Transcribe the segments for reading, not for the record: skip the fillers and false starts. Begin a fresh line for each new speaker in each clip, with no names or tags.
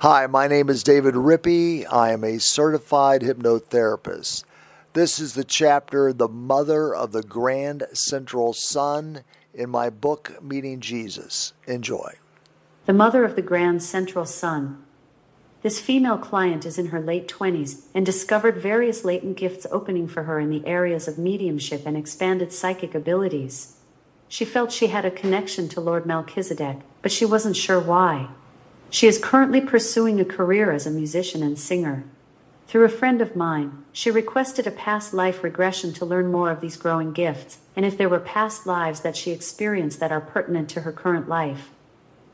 Hi, my name is David Rippy. I am a certified hypnotherapist. This is the chapter, The Mother of the Grand Central Sun, in my book, Meeting Jesus. Enjoy.
The Mother of the Grand Central Sun. This female client is in her late 20s and discovered various latent gifts opening for her in the areas of mediumship and expanded psychic abilities. She felt she had a connection to Lord Melchizedek, but she wasn't sure why. She is currently pursuing a career as a musician and singer. Through a friend of mine, she requested a past life regression to learn more of these growing gifts, and if there were past lives that she experienced that are pertinent to her current life.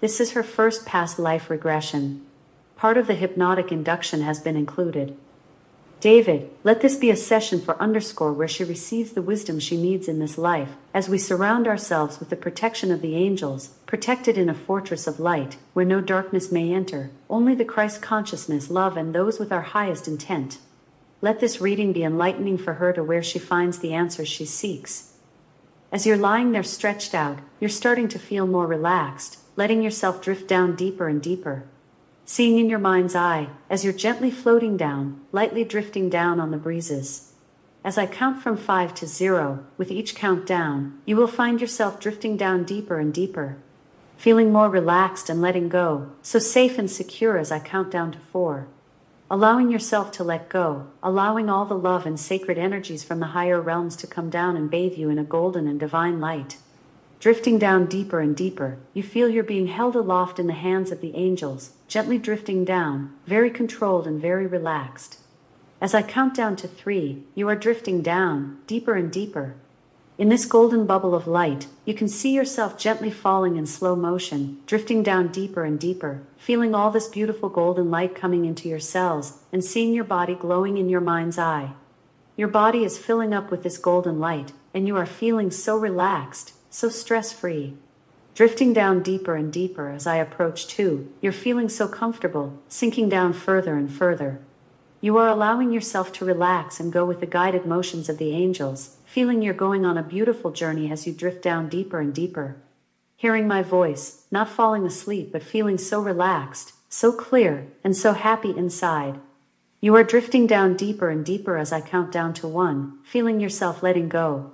This is her first past life regression. Part of the hypnotic induction has been included. David, let this be a session for where she receives the wisdom she needs in this life, as we surround ourselves with the protection of the angels, protected in a fortress of light, where no darkness may enter, only the Christ consciousness, love, and those with our highest intent. Let this reading be enlightening for her to where she finds the answers she seeks. As you're lying there stretched out, you're starting to feel more relaxed, letting yourself drift down deeper and deeper. Seeing in your mind's eye, as you're gently floating down, lightly drifting down on the breezes. As I count from 5 to 0, with each count down, you will find yourself drifting down deeper and deeper. Feeling more relaxed and letting go, so safe and secure as I count down to 4. Allowing yourself to let go, allowing all the love and sacred energies from the higher realms to come down and bathe you in a golden and divine light. Drifting down deeper and deeper, you feel you're being held aloft in the hands of the angels, gently drifting down, very controlled and very relaxed. As I count down to 3, you are drifting down, deeper and deeper. In this golden bubble of light, you can see yourself gently falling in slow motion, drifting down deeper and deeper, feeling all this beautiful golden light coming into your cells, and seeing your body glowing in your mind's eye. Your body is filling up with this golden light, and you are feeling so relaxed, so stress-free. Drifting down deeper and deeper as I approach 2, you're feeling so comfortable, sinking down further and further. You are allowing yourself to relax and go with the guided motions of the angels, feeling you're going on a beautiful journey as you drift down deeper and deeper. Hearing my voice, not falling asleep but feeling so relaxed, so clear, and so happy inside. You are drifting down deeper and deeper as I count down to 1, feeling yourself letting go.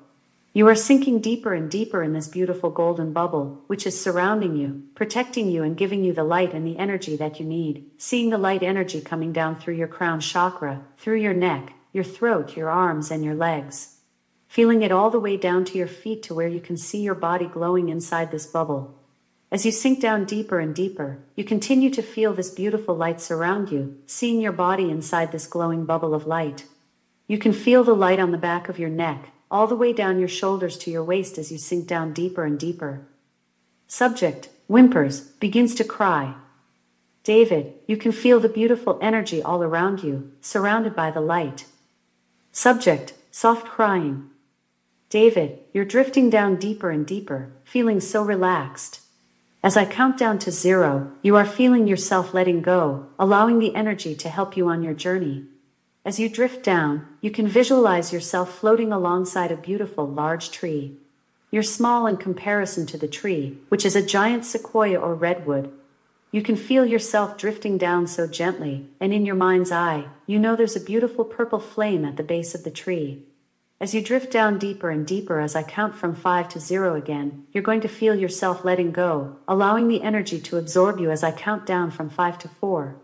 You are sinking deeper and deeper in this beautiful golden bubble, which is surrounding you, protecting you and giving you the light and the energy that you need, seeing the light energy coming down through your crown chakra, through your neck, your throat, your arms and your legs. Feeling it all the way down to your feet to where you can see your body glowing inside this bubble. As you sink down deeper and deeper, you continue to feel this beautiful light surround you, seeing your body inside this glowing bubble of light. You can feel the light on the back of your neck, all the way down your shoulders to your waist as you sink down deeper and deeper. Subject, whimpers, begins to cry. David, you can feel the beautiful energy all around you, surrounded by the light. Subject, soft crying. David, you're drifting down deeper and deeper, feeling so relaxed. As I count down to 0, you are feeling yourself letting go, allowing the energy to help you on your journey. As you drift down, you can visualize yourself floating alongside a beautiful large tree. You're small in comparison to the tree, which is a giant sequoia or redwood. You can feel yourself drifting down so gently, and in your mind's eye, you know there's a beautiful purple flame at the base of the tree. As you drift down deeper and deeper as I count from 5 to 0 again, you're going to feel yourself letting go, allowing the energy to absorb you as I count down from 5 to 4.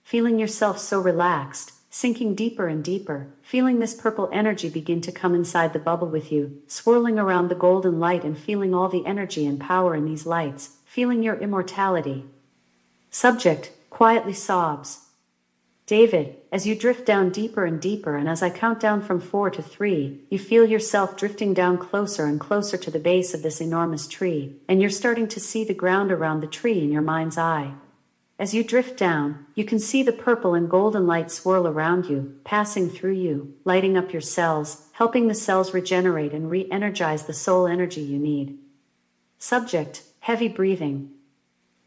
Feeling yourself so relaxed, sinking deeper and deeper, feeling this purple energy begin to come inside the bubble with you, swirling around the golden light and feeling all the energy and power in these lights, feeling your immortality. Subject, quietly sobs. David, as you drift down deeper and deeper and as I count down from 4 to 3, you feel yourself drifting down closer and closer to the base of this enormous tree, and you're starting to see the ground around the tree in your mind's eye. As you drift down, you can see the purple and golden light swirl around you, passing through you, lighting up your cells, helping the cells regenerate and re-energize the soul energy you need. Subject, heavy breathing.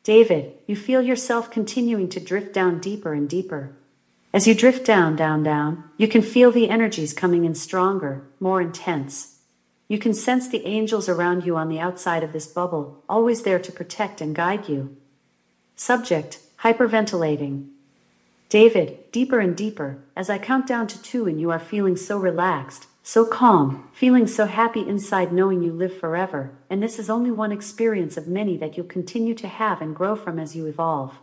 David, you feel yourself continuing to drift down deeper and deeper. As you drift down, down, down, you can feel the energies coming in stronger, more intense. You can sense the angels around you on the outside of this bubble, always there to protect and guide you. Subject, hyperventilating. David, deeper and deeper, as I count down to 2 and you are feeling so relaxed, so calm, feeling so happy inside knowing you live forever, and this is only one experience of many that you'll continue to have and grow from as you evolve.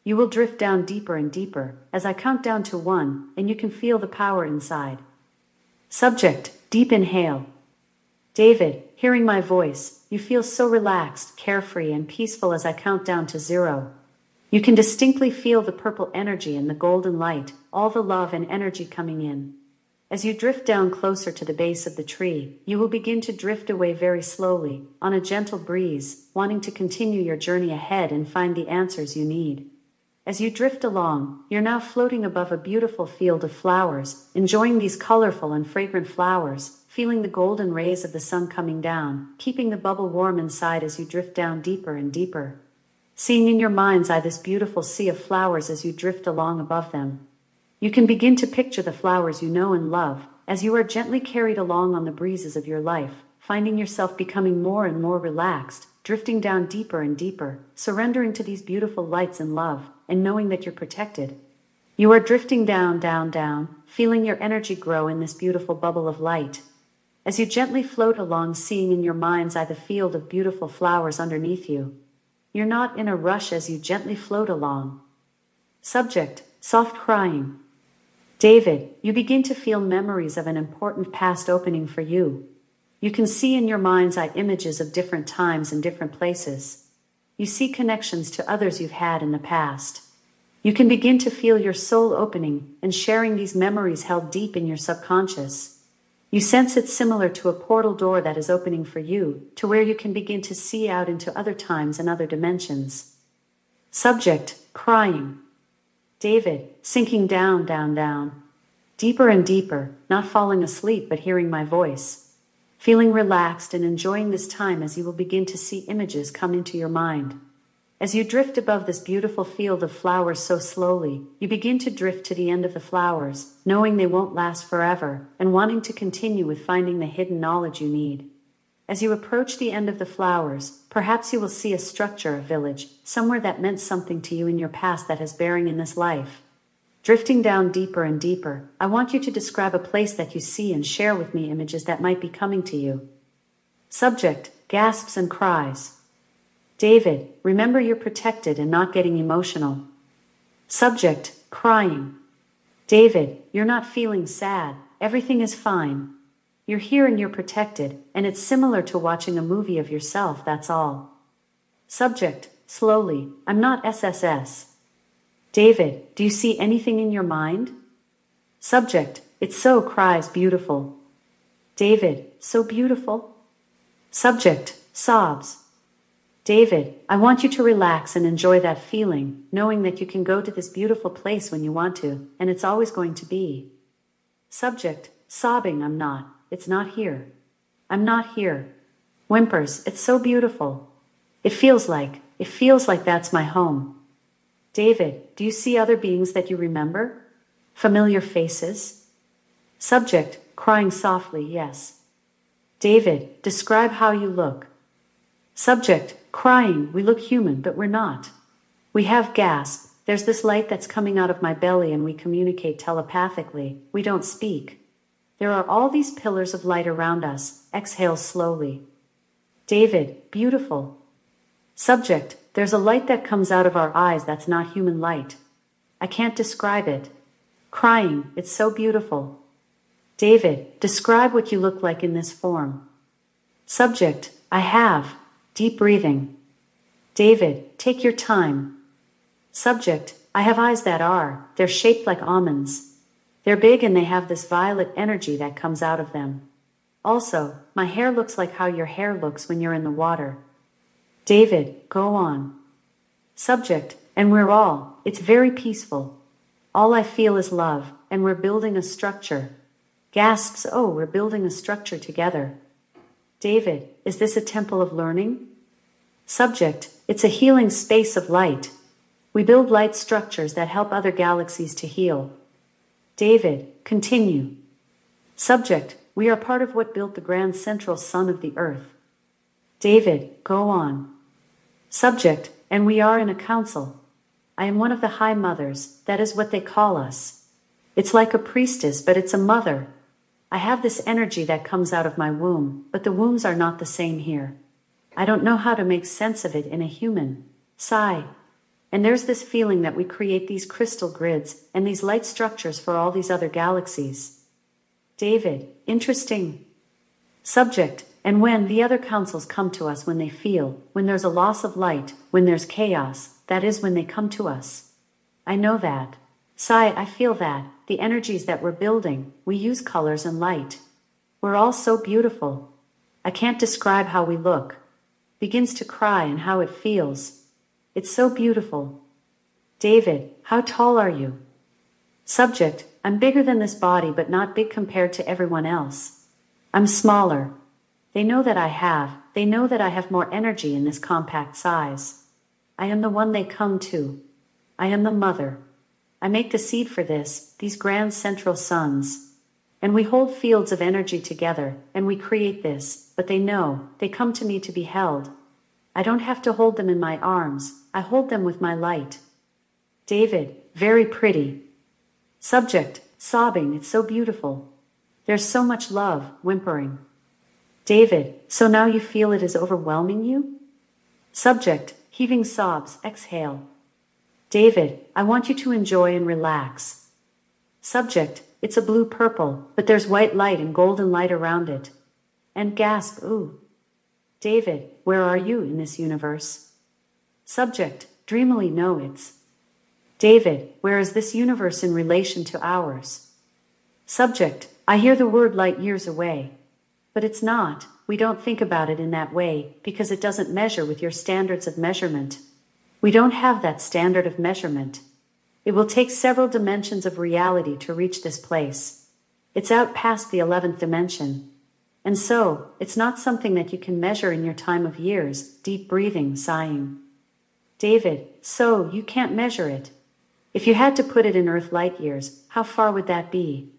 You will drift down deeper and deeper, as I count down to 1, and you can feel the power inside. Subject, deep inhale. David, hearing my voice, you feel so relaxed, carefree, and peaceful as I count down to 0. You can distinctly feel the purple energy and the golden light, all the love and energy coming in. As you drift down closer to the base of the tree, you will begin to drift away very slowly, on a gentle breeze, wanting to continue your journey ahead and find the answers you need. As you drift along, you're now floating above a beautiful field of flowers, enjoying these colorful and fragrant flowers, feeling the golden rays of the sun coming down, keeping the bubble warm inside as you drift down deeper and deeper. Seeing in your mind's eye this beautiful sea of flowers as you drift along above them. You can begin to picture the flowers you know and love, as you are gently carried along on the breezes of your life, finding yourself becoming more and more relaxed, drifting down deeper and deeper, surrendering to these beautiful lights and love, and knowing that you're protected. You are drifting down, down, down, feeling your energy grow in this beautiful bubble of light. As you gently float along, seeing in your mind's eye the field of beautiful flowers underneath you. You're not in a rush as you gently float along. Subject, soft crying. David, you begin to feel memories of an important past opening for you. You can see in your mind's eye images of different times and different places. You see connections to others you've had in the past. You can begin to feel your soul opening and sharing these memories held deep in your subconscious. You sense it similar to a portal door that is opening for you, to where you can begin to see out into other times and other dimensions. Subject, crying. David, sinking down, down, down. Deeper and deeper, not falling asleep but hearing my voice. Feeling relaxed and enjoying this time as you will begin to see images come into your mind. As you drift above this beautiful field of flowers so slowly, you begin to drift to the end of the flowers, knowing they won't last forever, and wanting to continue with finding the hidden knowledge you need. As you approach the end of the flowers, perhaps you will see a structure, a village, somewhere that meant something to you in your past that has bearing in this life. Drifting down deeper and deeper, I want you to describe a place that you see and share with me images that might be coming to you. Subject, gasps and cries. David, remember you're protected and not getting emotional. Subject, crying. David, you're not feeling sad, everything is fine. You're here and you're protected, and it's similar to watching a movie of yourself, that's all. Subject, slowly, I'm not SSS. David, do you see anything in your mind? Subject, it's so, cries, beautiful. David, so beautiful. Subject, sobs. David, I want you to relax and enjoy that feeling, knowing that you can go to this beautiful place when you want to, and it's always going to be. Subject, sobbing, it's not here. I'm not here. Whimpers, it's so beautiful. It feels like that's my home. David, do you see other beings that you remember? Familiar faces? Subject, crying softly, yes. David, describe how you look. Subject, crying, we look human, but we're not. We have gasp, there's this light that's coming out of my belly and we communicate telepathically, we don't speak. There are all these pillars of light around us, exhale slowly. David, beautiful. Subject, there's a light that comes out of our eyes that's not human light. I can't describe it. Crying, it's so beautiful. David, describe what you look like in this form. Subject, I have. Deep breathing. David, take your time. Subject, I have eyes they're shaped like almonds. They're big and they have this violet energy that comes out of them. Also, my hair looks like how your hair looks when you're in the water. David, go on. Subject, and it's very peaceful. All I feel is love, and we're building a structure. Gasps, oh, we're building a structure together. David, is this a temple of learning? Subject, it's a healing space of light. We build light structures that help other galaxies to heal. David, continue. Subject, we are part of what built the grand central sun of the earth. David, go on. Subject, and we are in a council. I am one of the high mothers, that is what they call us. It's like a priestess, but it's a mother. I have this energy that comes out of my womb, but the wombs are not the same here. I don't know how to make sense of it in a human. Sigh. And there's this feeling that we create these crystal grids and these light structures for all these other galaxies. David, interesting. Subject, and when the other councils come to us when they feel, when there's a loss of light, when there's chaos, that is when they come to us. I know that. Sigh, I feel that, the energies that we're building, we use colors and light. We're all so beautiful. I can't describe how we look. Begins to cry and how it feels. It's so beautiful. David, how tall are you? Subject, I'm bigger than this body but not big compared to everyone else. I'm smaller. They know that I have more energy in this compact size. I am the one they come to. I am the mother. I make the seed for these grand central suns. And we hold fields of energy together, and we create this, but they know, they come to me to be held. I don't have to hold them in my arms, I hold them with my light. David, very pretty. Subject, sobbing, it's so beautiful. There's so much love, whimpering. David, so now you feel it is overwhelming you? Subject, heaving sobs, exhale. David, I want you to enjoy and relax. Subject, it's a blue-purple, but there's white light and golden light around it. And gasp, ooh. David, where are you in this universe? Subject, dreamily, no, it's. David, where is this universe in relation to ours? Subject, I hear the word light years away. But it's not, we don't think about it in that way, because it doesn't measure with your standards of measurement. We don't have that standard of measurement. It will take several dimensions of reality to reach this place. It's out past the 11th dimension. And so, it's not something that you can measure in your time of years, deep breathing, sighing. David, so, you can't measure it. If you had to put it in Earth light years, how far would that be?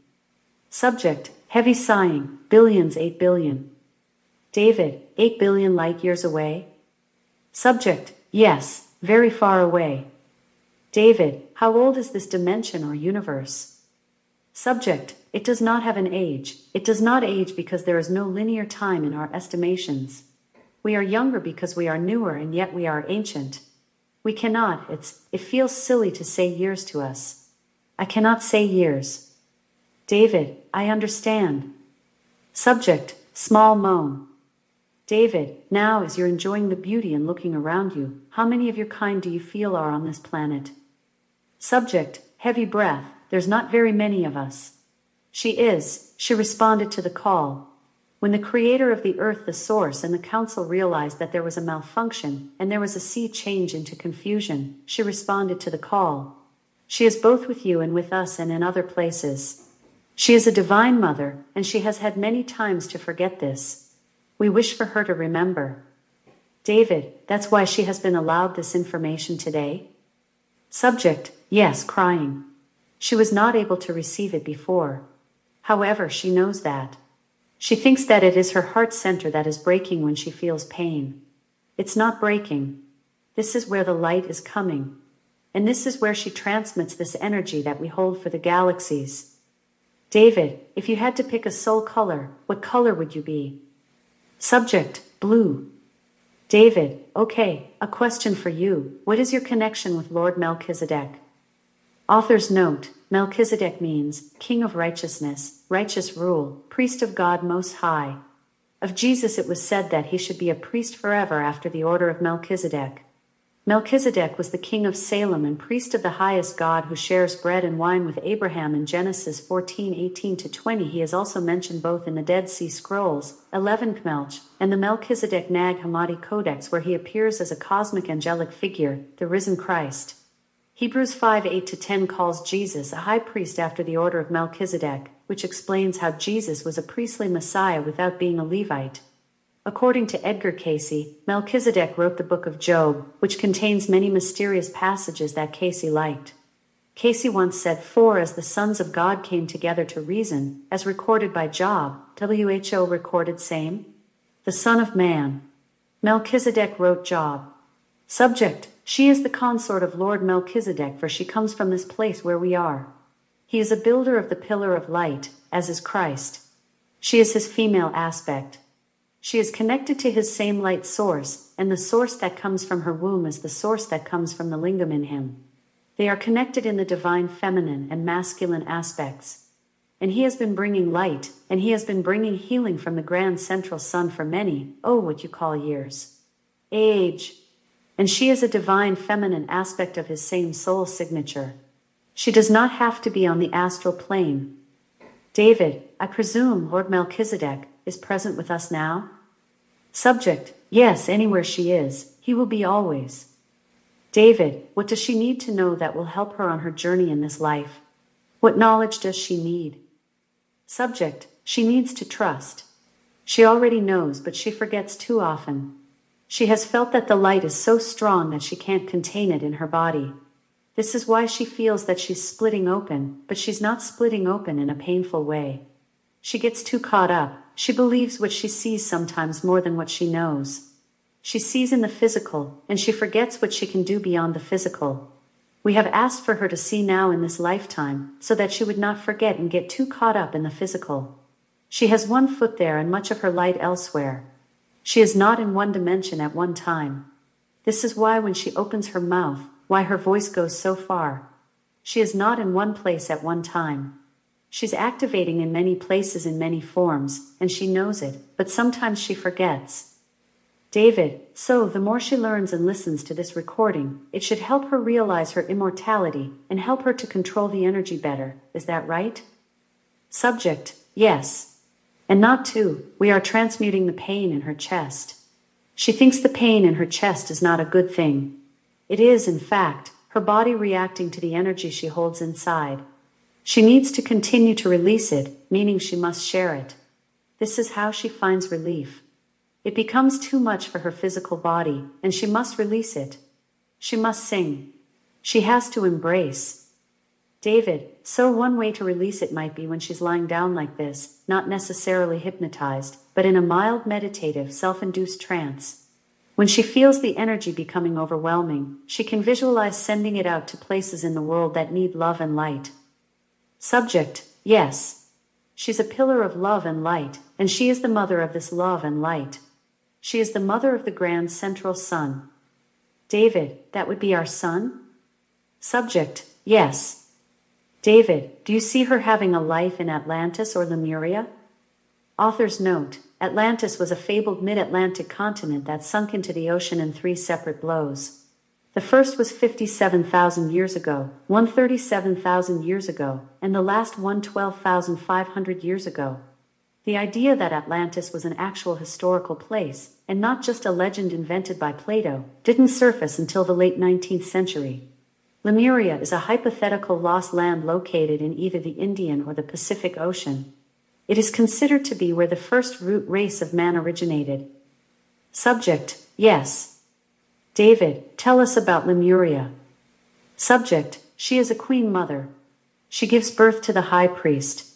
Subject, heavy sighing, billions, 8 billion. David, 8 billion light years away? Subject, yes, very far away. David, how old is this dimension or universe? Subject, it does not have an age. It does not age because there is no linear time in our estimations. We are younger because we are newer and yet we are ancient. We cannot, it feels silly to say years to us. I cannot say years. David, I understand. Subject, small moan. David, now as you're enjoying the beauty and looking around you, how many of your kind do you feel are on this planet? Subject, heavy breath, there's not very many of us. She responded to the call. When the creator of the earth, the source, and the council realized that there was a malfunction, and there was a sea change into confusion, she responded to the call. She is both with you and with us and in other places. She is a divine mother, and she has had many times to forget this. We wish for her to remember. David, that's why she has been allowed this information today? Subject, yes, crying. She was not able to receive it before. However, she knows that. She thinks that it is her heart center that is breaking when she feels pain. It's not breaking. This is where the light is coming. And this is where she transmits this energy that we hold for the galaxies. David, if you had to pick a soul color, what color would you be? Subject, blue. David, okay, a question for you. What is your connection with Lord Melchizedek? Author's note, Melchizedek means King of Righteousness, righteous rule, priest of God Most High. Of Jesus it was said that he should be a priest forever after the order of Melchizedek. Melchizedek was the king of Salem and priest of the highest God who shares bread and wine with Abraham in Genesis 14:18-20. He is also mentioned both in the Dead Sea Scrolls, 11 Kmelch, and the Melchizedek Nag Hammadi Codex, where he appears as a cosmic angelic figure, the risen Christ. Hebrews 5:8-10 calls Jesus a high priest after the order of Melchizedek, which explains how Jesus was a priestly Messiah without being a Levite. According to Edgar Casey, Melchizedek wrote the Book of Job, which contains many mysterious passages that Casey liked. Casey once said, "For as the sons of God came together to reason, as recorded by Job, WHO recorded same? The Son of Man." Melchizedek wrote Job. Subject, she is the consort of Lord Melchizedek, for she comes from this place where we are. He is a builder of the pillar of light, as is Christ. She is his female aspect. She is connected to his same light source, and the source that comes from her womb is the source that comes from the lingam in him. They are connected in the divine feminine and masculine aspects. And he has been bringing light, and he has been bringing healing from the grand central sun for many, what you call years. Age. And she is a divine feminine aspect of his same soul signature. She does not have to be on the astral plane. David, I presume Lord Melchizedek is present with us now? Subject, yes, anywhere she is, he will be always. David, what does she need to know that will help her on her journey in this life? What knowledge does she need? Subject, she needs to trust. She already knows, but she forgets too often. She has felt that the light is so strong that she can't contain it in her body. This is why she feels that she's splitting open, but she's not splitting open in a painful way. She gets too caught up. She believes what she sees sometimes more than what she knows. She sees in the physical, and she forgets what she can do beyond the physical. We have asked for her to see now in this lifetime, so that she would not forget and get too caught up in the physical. She has one foot there and much of her light elsewhere. She is not in one dimension at one time. This is why when she opens her mouth, why her voice goes so far. She is not in one place at one time. She's activating in many places in many forms, and she knows it, but sometimes she forgets. David, so the more she learns and listens to this recording, it should help her realize her immortality and help her to control the energy better. Is that right? Subject, yes. And not too, we are transmuting the pain in her chest. She thinks the pain in her chest is not a good thing. It is, in fact, her body reacting to the energy she holds inside. She needs to continue to release it, meaning she must share it. This is how she finds relief. It becomes too much for her physical body, and she must release it. She must sing. She has to embrace. David, so one way to release it might be when she's lying down like this, not necessarily hypnotized, but in a mild meditative, self-induced trance. When she feels the energy becoming overwhelming, she can visualize sending it out to places in the world that need love and light. Subject, yes. She's a pillar of love and light, and she is the mother of this love and light. She is the mother of the grand central sun. David, that would be our son? Subject, yes. David, do you see her having a life in Atlantis or Lemuria? Author's note, Atlantis was a fabled mid-Atlantic continent that sunk into the ocean in 3 separate blows. The first was 57,000 years ago, one 37,000 years ago, and the last one 12,500 years ago. The idea that Atlantis was an actual historical place, and not just a legend invented by Plato, didn't surface until the late 19th century. Lemuria is a hypothetical lost land located in either the Indian or the Pacific Ocean. It is considered to be where the first root race of man originated. Subject, yes. David, tell us about Lemuria. Subject, she is a queen mother. She gives birth to the high priest.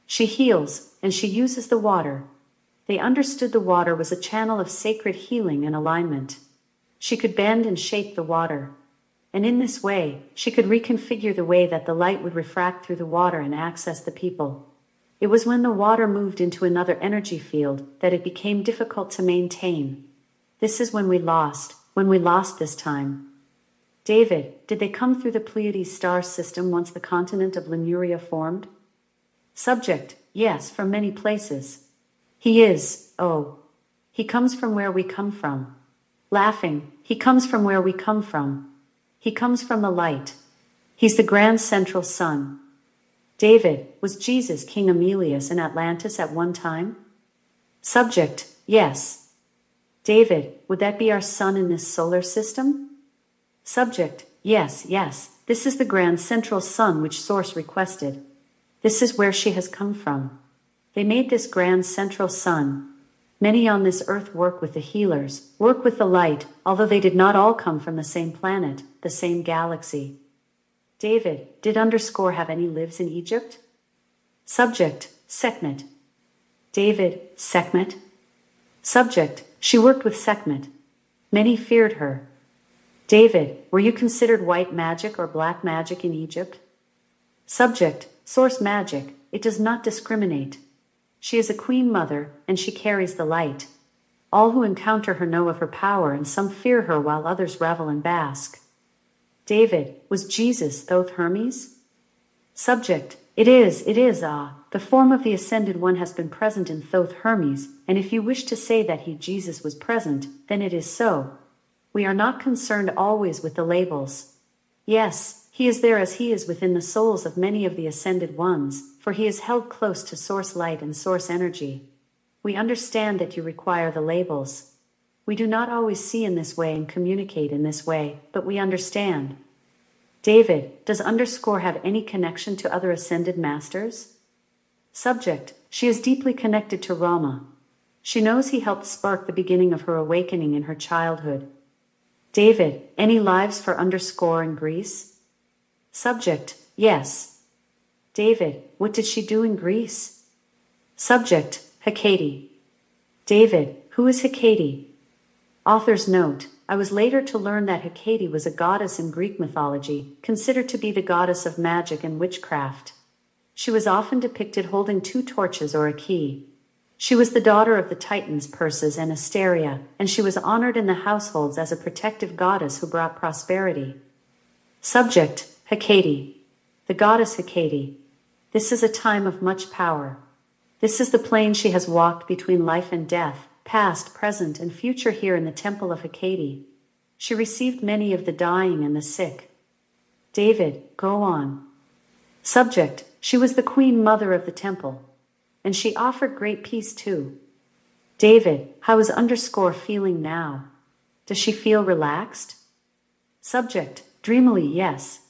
She heals, and she uses the water. They understood the water was a channel of sacred healing and alignment. She could bend and shape the water. And in this way, she could reconfigure the way that the light would refract through the water and access the people. It was when the water moved into another energy field that it became difficult to maintain. This is when we lost this time. David, did they come through the Pleiades star system once the continent of Lemuria formed? Subject, yes, from many places. He comes from where we come from. Laughing, he comes from where we come from. He comes from the light. He's the grand central sun. David, was Jesus King Emilius in Atlantis at one time? Subject, yes. David, would that be our sun in this solar system? Subject, yes. This is the grand central sun which Source requested. This is where she has come from. They made this grand central sun. Many on this earth work with the healers, work with the light, although they did not all come from the same planet, the same galaxy. David, did _ have any lives in Egypt? Subject, Sekhmet. David, Sekhmet? Subject, she worked with Sekhmet. Many feared her. David, were you considered white magic or black magic in Egypt? Subject, source magic, it does not discriminate. She is a queen mother, and she carries the light. All who encounter her know of her power, and some fear her while others revel and bask. David, was Jesus Thoth Hermes? Subject, it is, the form of the Ascended One has been present in Thoth Hermes, and if you wish to say that he, Jesus, was present, then it is so. We are not concerned always with the labels. Yes, he is there as he is within the souls of many of the Ascended Ones, for he is held close to Source Light and Source Energy. We understand that you require the labels. We do not always see in this way and communicate in this way, but we understand. David, does underscore have any connection to other Ascended Masters? Subject, she is deeply connected to Rama. She knows he helped spark the beginning of her awakening in her childhood. David, any lives for underscore in Greece? Subject, yes. David, what did she do in Greece? Subject, Hecate. David, who is Hecate? Author's note, I was later to learn that Hecate was a goddess in Greek mythology, considered to be the goddess of magic and witchcraft. She was often depicted holding 2 torches or a key. She was the daughter of the Titans Perses and Asteria, and she was honored in the households as a protective goddess who brought prosperity. Subject, Hecate. The goddess Hecate. This is a time of much power. This is the plane she has walked between life and death, past, present, and future here in the temple of Hecate. She received many of the dying and the sick. David, go on. Subject, she was the queen mother of the temple. And she offered great peace too. David, how is underscore feeling now? Does she feel relaxed? Subject, dreamily, yes.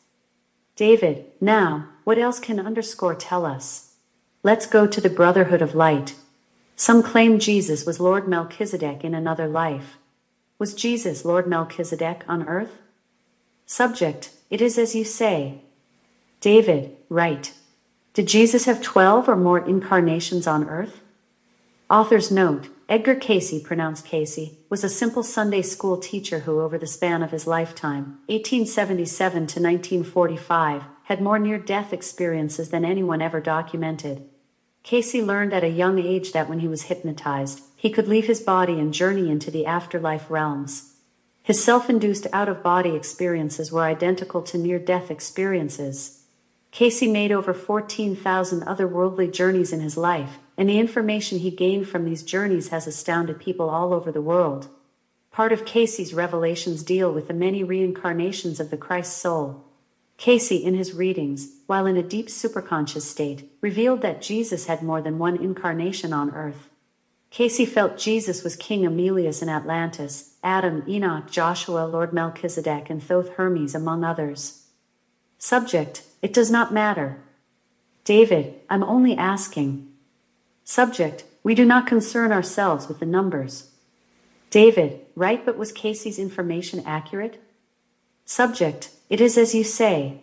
David, now, what else can underscore tell us? Let's go to the Brotherhood of Light. Some claim Jesus was Lord Melchizedek in another life. Was Jesus Lord Melchizedek on earth? Subject, it is as you say. David, right. Did Jesus have 12 or more incarnations on earth? Author's note, Edgar Cayce, pronounced Casey, was a simple Sunday school teacher who, over the span of his lifetime, 1877 to 1945, had more near-death experiences than anyone ever documented. Casey learned at a young age that when he was hypnotized, he could leave his body and journey into the afterlife realms. His self-induced out-of-body experiences were identical to near-death experiences. Casey made over 14,000 otherworldly journeys in his life, and the information he gained from these journeys has astounded people all over the world. Part of Casey's revelations deal with the many reincarnations of the Christ soul. Casey, in his readings, while in a deep superconscious state, revealed that Jesus had more than one incarnation on earth. Casey felt Jesus was King Emilius in Atlantis, Adam, Enoch, Joshua, Lord Melchizedek, and Thoth Hermes, among others. Subject, it does not matter. David, I'm only asking. Subject, we do not concern ourselves with the numbers. David, right, but was Casey's information accurate? Subject, it is as you say.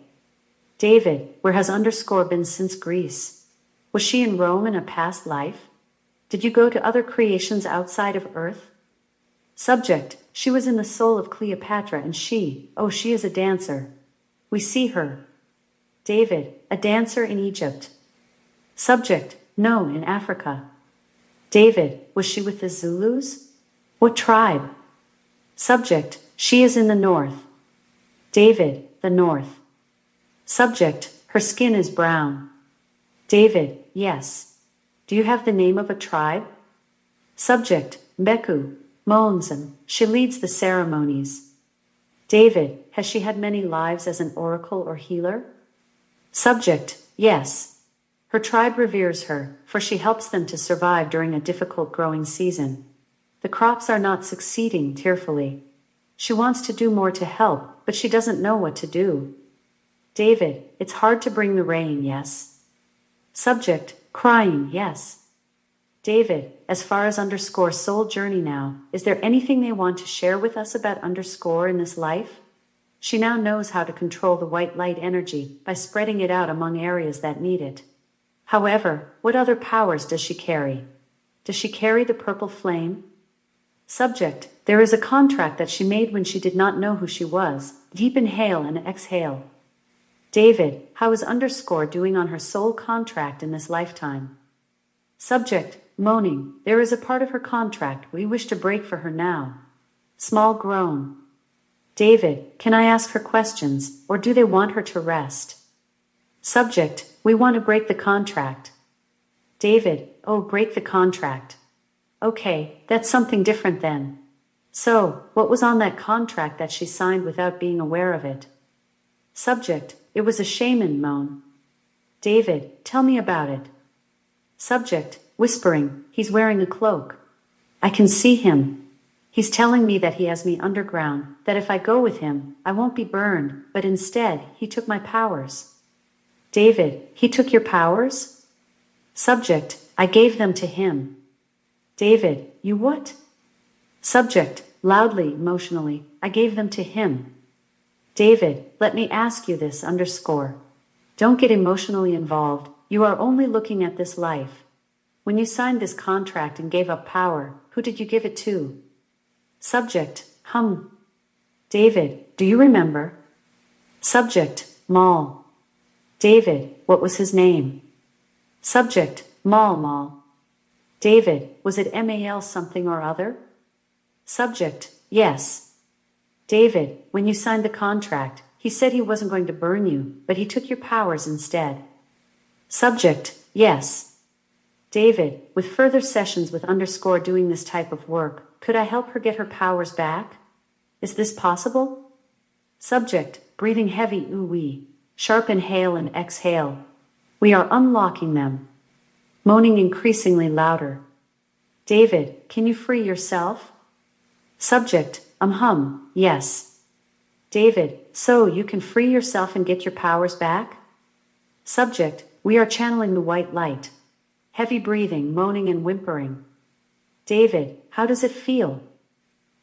David, where has underscore been since Greece? Was she in Rome in a past life? Did you go to other creations outside of Earth? Subject, she was in the soul of Cleopatra, and she is a dancer. We see her. David, a dancer in Egypt. Subject, no, in Africa. David, was she with the Zulus? What tribe? Subject, she is in the north. David, the north. Subject, her skin is brown. David, yes. Do you have the name of a tribe? Subject, Mbeku, Monzon, she leads the ceremonies. David, has she had many lives as an oracle or healer? Subject, yes. Her tribe reveres her, for she helps them to survive during a difficult growing season. The crops are not succeeding tearfully. She wants to do more to help, but she doesn't know what to do. David, it's hard to bring the rain, yes. Subject, crying, yes. David, as far as underscore soul journey now, is there anything they want to share with us about underscore in this life? She now knows how to control the white light energy by spreading it out among areas that need it. However, what other powers does she carry? Does she carry the purple flame? Subject, there is a contract that she made when she did not know who she was. Deep inhale and exhale. David, how is underscore doing on her soul contract in this lifetime? Subject, moaning, there is a part of her contract we wish to break for her now. Small groan. David, can I ask her questions, or do they want her to rest? Subject, we want to break the contract. David, oh, break the contract. Okay, that's something different then. So, what was on that contract that she signed without being aware of it? Subject, it was a shaman moan. David, tell me about it. Subject, whispering, he's wearing a cloak. I can see him. He's telling me that he has me underground, that if I go with him, I won't be burned, but instead, he took my powers. David, he took your powers? Subject, I gave them to him. David, you what? Subject, loudly, emotionally, I gave them to him. David, let me ask you this underscore. Don't get emotionally involved, you are only looking at this life. When you signed this contract and gave up power, who did you give it to? Subject, David, do you remember? Subject, Mal. David, what was his name? Subject, Mal. David, was it Mal something or other? Subject, yes. David, when you signed the contract, he said he wasn't going to burn you, but he took your powers instead. Subject, yes. David, with further sessions with underscore doing this type of work, could I help her get her powers back? Is this possible? Subject, breathing heavy ooh-wee, sharp inhale and exhale. We are unlocking them. Moaning increasingly louder. David, can you free yourself? Subject, yes. David, so you can free yourself and get your powers back? Subject, we are channeling the white light. Heavy breathing, moaning and whimpering. David, how does it feel?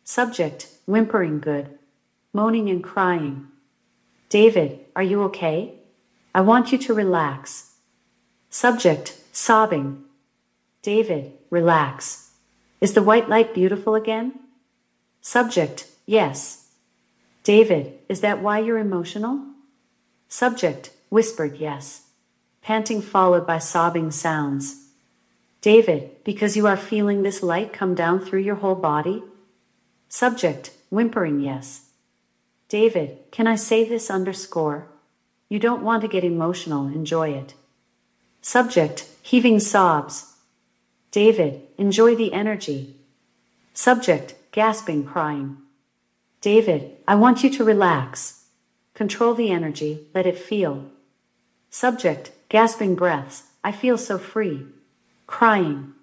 Subject, whimpering good. Moaning and crying. David, are you okay? I want you to relax. Subject, sobbing. David, relax. Is the white light beautiful again? Subject, yes. David, is that why you're emotional? Subject, whispered yes. Panting followed by sobbing sounds. David, because you are feeling this light come down through your whole body? Subject, whimpering yes. David, can I say this underscore? You don't want to get emotional, enjoy it. Subject, heaving sobs. David, enjoy the energy. Subject, gasping, crying. David, I want you to relax. Control the energy, let it feel. Subject, gasping breaths, I feel so free. Crying.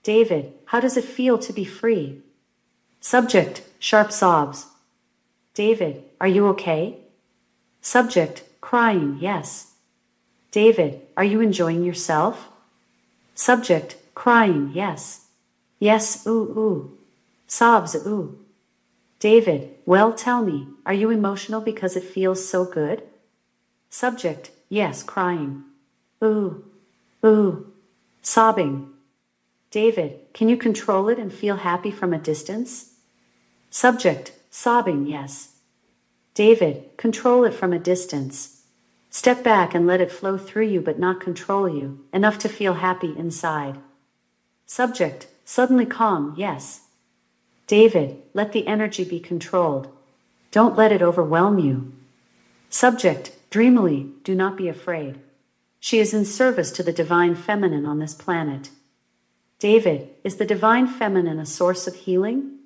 David, how does it feel to be free? Subject, sharp sobs. David, are you okay? Subject, crying, yes. David, are you enjoying yourself? Subject, crying, yes. Yes, ooh. Sobs, ooh. David, well, tell me, are you emotional because it feels so good? Subject, yes, crying. Ooh. Sobbing. David, can you control it and feel happy from a distance? Subject, sobbing, yes. David, control it from a distance. Step back and let it flow through you but not control you, enough to feel happy inside. Subject, suddenly calm, yes. David, let the energy be controlled. Don't let it overwhelm you. Subject, dreamily, do not be afraid. She is in service to the divine feminine on this planet. David, is the divine feminine a source of healing?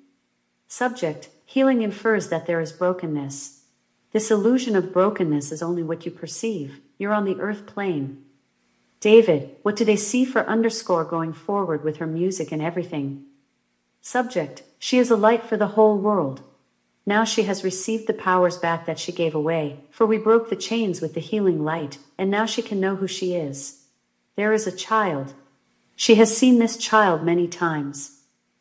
Subject, healing infers that there is brokenness. This illusion of brokenness is only what you perceive. You're on the earth plane. David, what do they see for underscore going forward with her music and everything? Subject, she is a light for the whole world. Now she has received the powers back that she gave away, for we broke the chains with the healing light, and now she can know who she is. There is a child. She has seen this child many times.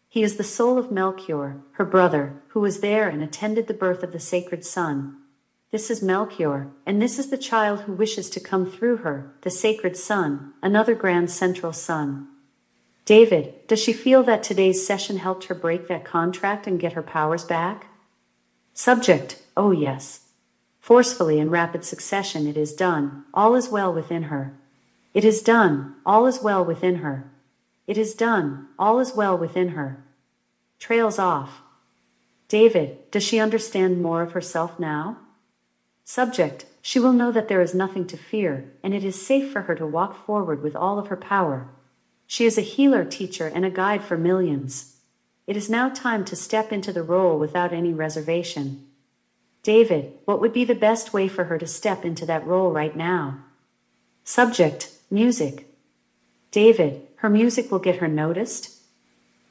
He is the soul of Melchior, her brother, who was there and attended the birth of the sacred son. This is Melchior, and this is the child who wishes to come through her, the sacred son, another grand central sun. David, does she feel that today's session helped her break that contract and get her powers back? Subject, oh yes. Forcefully in rapid succession it is done, all is well within her. It is done, all is well within her. It is done, all is well within her. Trails off. David, does she understand more of herself now? Subject, she will know that there is nothing to fear, and it is safe for her to walk forward with all of her power. She is a healer, teacher, and a guide for millions. It is now time to step into the role without any reservation. David, what would be the best way for her to step into that role right now? Subject, music. David, her music will get her noticed?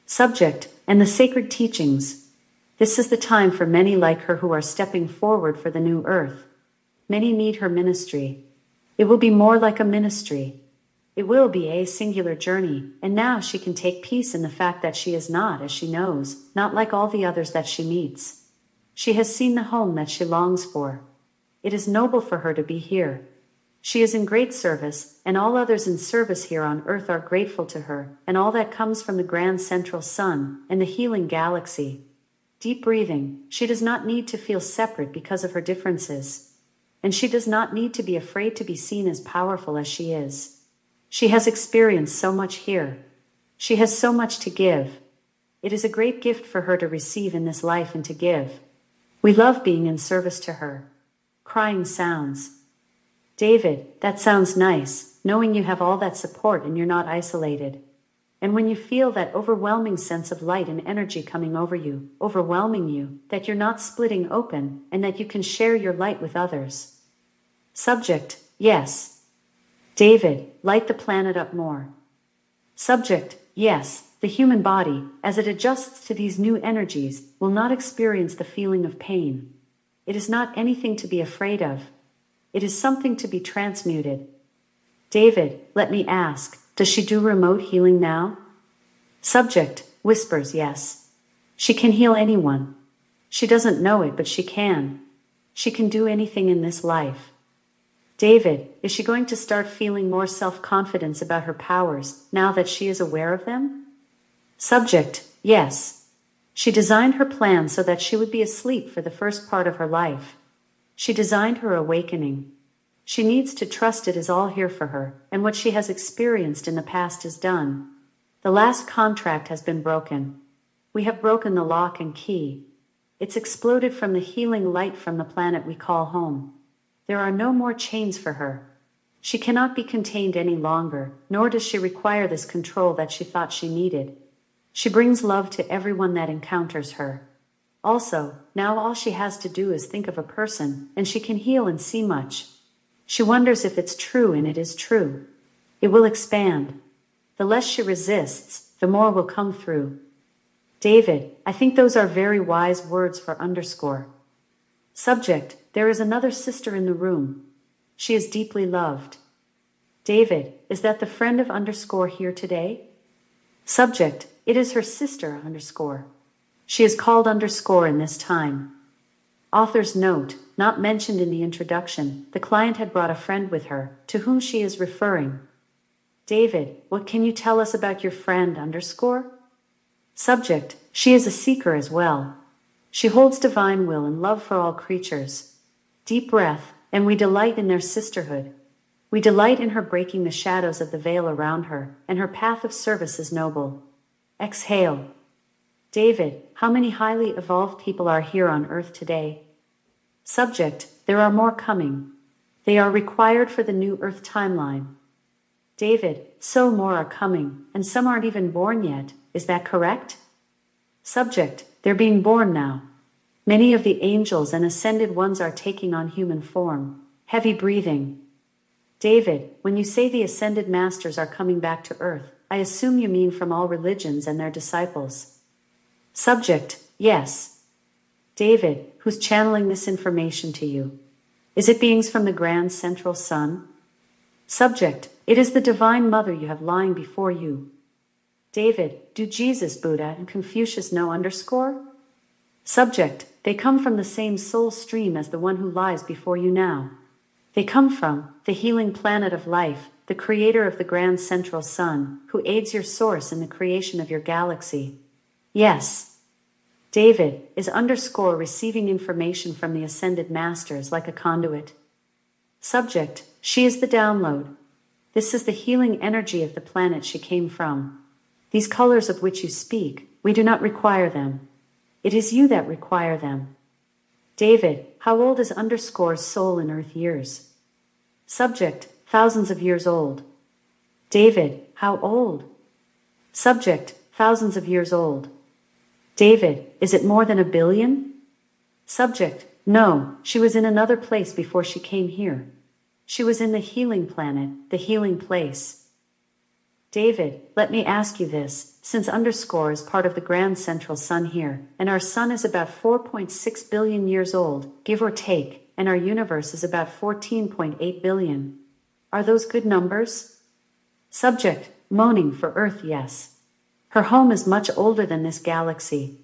Subject, and the sacred teachings. This is the time for many like her who are stepping forward for the new earth. Many need her ministry. It will be more like a ministry. It will be a singular journey, and now she can take peace in the fact that she is not, as she knows, not like all the others that she meets. She has seen the home that she longs for. It is noble for her to be here. She is in great service, and all others in service here on earth are grateful to her, and all that comes from the grand central sun and the healing galaxy. Deep breathing, she does not need to feel separate because of her differences. And she does not need to be afraid to be seen as powerful as she is. She has experienced so much here. She has so much to give. It is a great gift for her to receive in this life and to give. We love being in service to her. Crying sounds. David, that sounds nice, knowing you have all that support and you're not isolated. And when you feel that overwhelming sense of light and energy coming over you, overwhelming you, that you're not splitting open and that you can share your light with others. Subject, yes. David, light the planet up more. Subject, yes. The human body, as it adjusts to these new energies, will not experience the feeling of pain. It is not anything to be afraid of. It is something to be transmuted. David, let me ask, does she do remote healing now? Subject, whispers yes. She can heal anyone. She doesn't know it, but she can. She can do anything in this life. David, is she going to start feeling more self-confidence about her powers now that she is aware of them? Subject, yes. She designed her plan so that she would be asleep for the first part of her life. She designed her awakening. She needs to trust it is all here for her, and what she has experienced in the past is done. The last contract has been broken. We have broken the lock and key. It's exploded from the healing light from the planet we call home. There are no more chains for her. She cannot be contained any longer, nor does she require this control that she thought she needed. She brings love to everyone that encounters her. Also, now all she has to do is think of a person, and she can heal and see much. She wonders if it's true, and it is true. It will expand. The less she resists, the more will come through. David, I think those are very wise words for underscore. Subject, there is another sister in the room. She is deeply loved. David, is that the friend of underscore here today? Subject, it is her sister underscore. She is called underscore in this time. Author's note, not mentioned in the introduction, the client had brought a friend with her, to whom she is referring. David, what can you tell us about your friend underscore? Subject, she is a seeker as well. She holds divine will and love for all creatures. Deep breath, and we delight in their sisterhood. We delight in her breaking the shadows of the veil around her, and her path of service is noble. Exhale. David, how many highly evolved people are here on earth today? Subject, there are more coming. They are required for the new earth timeline. David, so more are coming, and some aren't even born yet, is that correct? Subject, they're being born now. Many of the angels and ascended ones are taking on human form. Heavy breathing. David, when you say the ascended masters are coming back to earth, I assume you mean from all religions and their disciples. Subject, yes. David, who's channeling this information to you? Is it beings from the grand central sun? Subject, it is the Divine Mother you have lying before you. David, do Jesus, Buddha, and Confucius know underscore? Subject, they come from the same soul stream as the one who lies before you now. They come from the healing planet of life, the creator of the grand central sun, who aids your source in the creation of your galaxy. Yes. David, is underscore receiving information from the ascended masters like a conduit? Subject, she is the download. This is the healing energy of the planet she came from. These colors of which you speak, we do not require them. It is you that require them. David, how old is underscore's soul in Earth years? Subject, thousands of years old. David, how old? Subject, thousands of years old. David, is it more than 1 billion? Subject, no, she was in another place before she came here. She was in the healing planet, the healing place. David, let me ask you this, since underscore is part of the grand central sun here, and our sun is about 4.6 billion years old, give or take, and our universe is about 14.8 billion. Are those good numbers? Subject, moaning for Earth, yes. Her home is much older than this galaxy.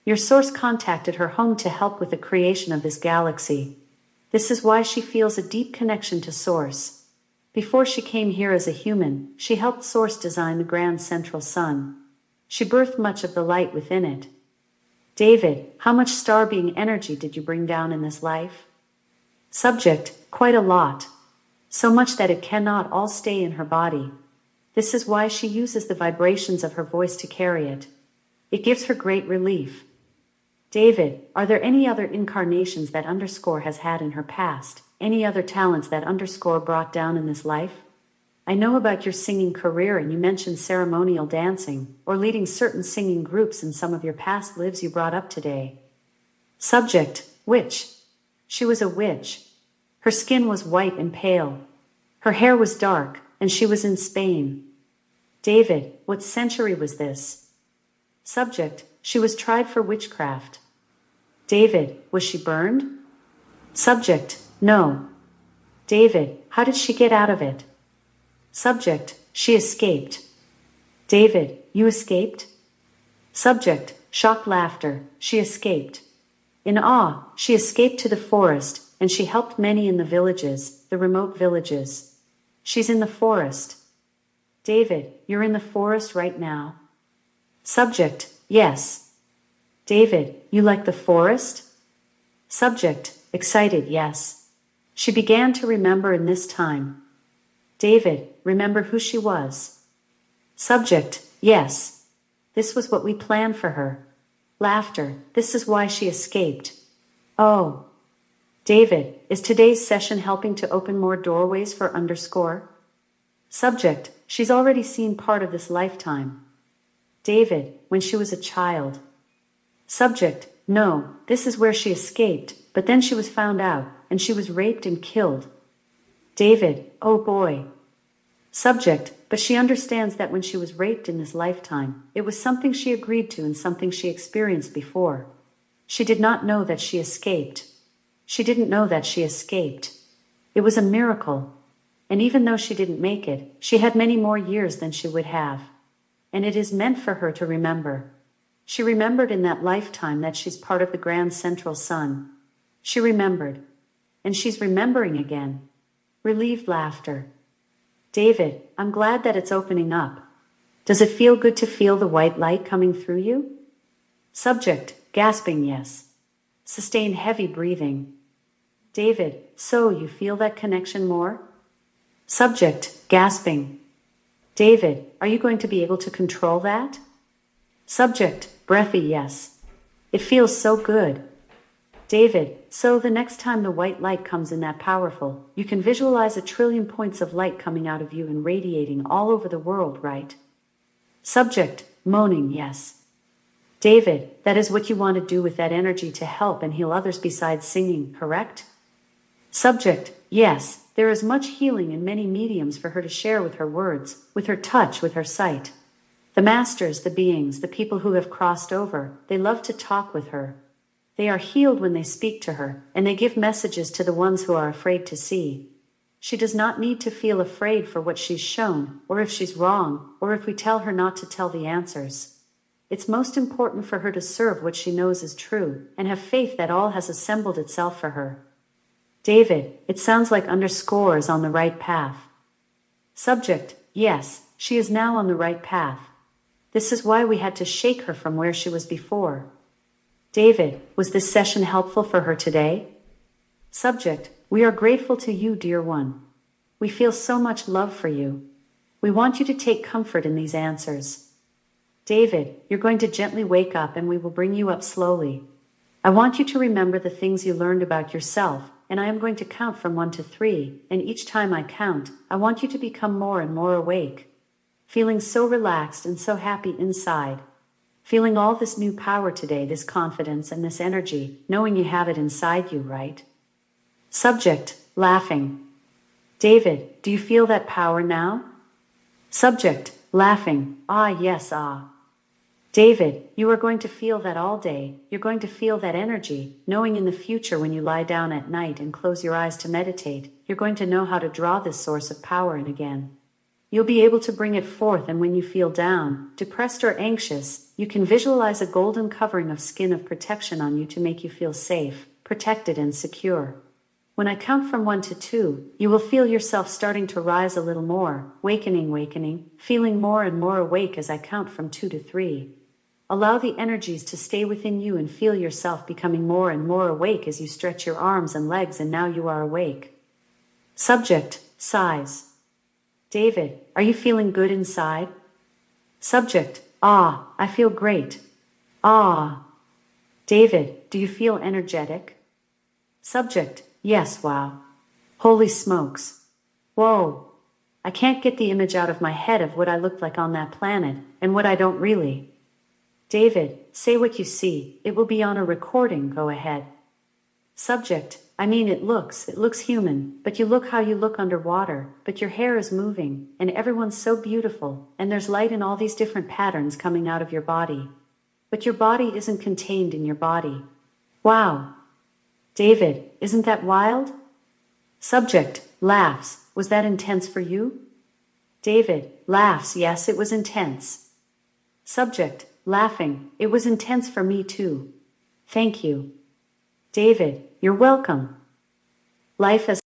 Your source contacted her home to help with the creation of this galaxy. This is why she feels a deep connection to Source. Before she came here as a human, she helped Source design the grand central sun. She birthed much of the light within it. David, how much star being energy did you bring down in this life? Subject, quite a lot. So much that it cannot all stay in her body. This is why she uses the vibrations of her voice to carry it. It gives her great relief. David, are there any other incarnations that underscore has had in her past? Any other talents that underscore brought down in this life? I know about your singing career, and you mentioned ceremonial dancing, or leading certain singing groups in some of your past lives you brought up today. Subject, witch. She was a witch. Her skin was white and pale. Her hair was dark, and she was in Spain. David, what century was this? Subject, she was tried for witchcraft. David, was she burned? Subject, no. David, how did she get out of it? Subject, she escaped. David, you escaped? Subject, shocked laughter, she escaped. In awe, she escaped to the forest, and she helped many in the villages, the remote villages. She's in the forest. David, you're in the forest right now? Subject, yes. David, you like the forest? Subject, excited, yes. She began to remember in this time. David, remember who she was? Subject, yes. This was what we planned for her. Laughter, this is why she escaped. Oh. David, is today's session helping to open more doorways for underscore? Subject, she's already seen part of this lifetime. David, when she was a child. Subject, no, this is where she escaped, but then she was found out, and she was raped and killed. David, oh boy. Subject, but she understands that when she was raped in this lifetime, it was something she agreed to and something she experienced before. She did not know that she escaped. She didn't know that she escaped. It was a miracle. And even though she didn't make it, she had many more years than she would have. And it is meant for her to remember. She remembered in that lifetime that she's part of the grand central sun. She remembered. And she's remembering again. Relieved laughter. David, I'm glad that it's opening up. Does it feel good to feel the white light coming through you? Subject, gasping yes. Sustain heavy breathing. David, so you feel that connection more? Subject, gasping. David, are you going to be able to control that? Subject, breathy yes. It feels so good. David, so the next time the white light comes in that powerful, you can visualize 1 trillion points of light coming out of you and radiating all over the world, right? Subject, moaning yes. David, that is what you want to do with that energy to help and heal others besides singing, correct? Subject, yes, there is much healing and many mediums for her to share with her words, with her touch, with her sight. The masters, the beings, the people who have crossed over, they love to talk with her. They are healed when they speak to her, and they give messages to the ones who are afraid to see. She does not need to feel afraid for what she's shown, or if she's wrong, or if we tell her not to tell the answers. It's most important for her to serve what she knows is true, and have faith that all has assembled itself for her. David, it sounds like underscore is on the right path. Subject: yes, she is now on the right path. This is why we had to shake her from where she was before. David: was this session helpful for her today? Subject: we are grateful to you, dear one. We feel so much love for you. We want you to take comfort in these answers. David: you're going to gently wake up and we will bring you up slowly. I want you to remember the things you learned about yourself, and I am going to count from 1 to 3, and each time I count, I want you to become more and more awake. Feeling so relaxed and so happy inside. Feeling all this new power today, this confidence and this energy, knowing you have it inside you, right? Subject: laughing. David: do you feel that power now? Subject: laughing. Ah, yes, ah. David: you are going to feel that all day. You're going to feel that energy, knowing in the future when you lie down at night and close your eyes to meditate, you're going to know how to draw this source of power in again. You'll be able to bring it forth, and when you feel down, depressed or anxious, you can visualize a golden covering of skin of protection on you to make you feel safe, protected and secure. When I count from 1 to 2, you will feel yourself starting to rise a little more, wakening, feeling more and more awake as I count from 2 to 3. Allow the energies to stay within you and feel yourself becoming more and more awake as you stretch your arms and legs, and now you are awake. Subject: sighs. David: are you feeling good inside? Subject: ah, I feel great. Ah. David: do you feel energetic? Subject: yes, wow. Holy smokes. Whoa. I can't get the image out of my head of what I looked like on that planet, and what I don't really. David: say what you see, it will be on a recording, go ahead. Subject: I mean, it looks human, but you look how you look underwater, but your hair is moving, and everyone's so beautiful, and there's light in all these different patterns coming out of your body. But your body isn't contained in your body. Wow. David: isn't that wild? Subject: laughs. Was that intense for you? David: laughs, yes, it was intense. Subject: laughing, it was intense for me too. Thank you. David: you're welcome. Life as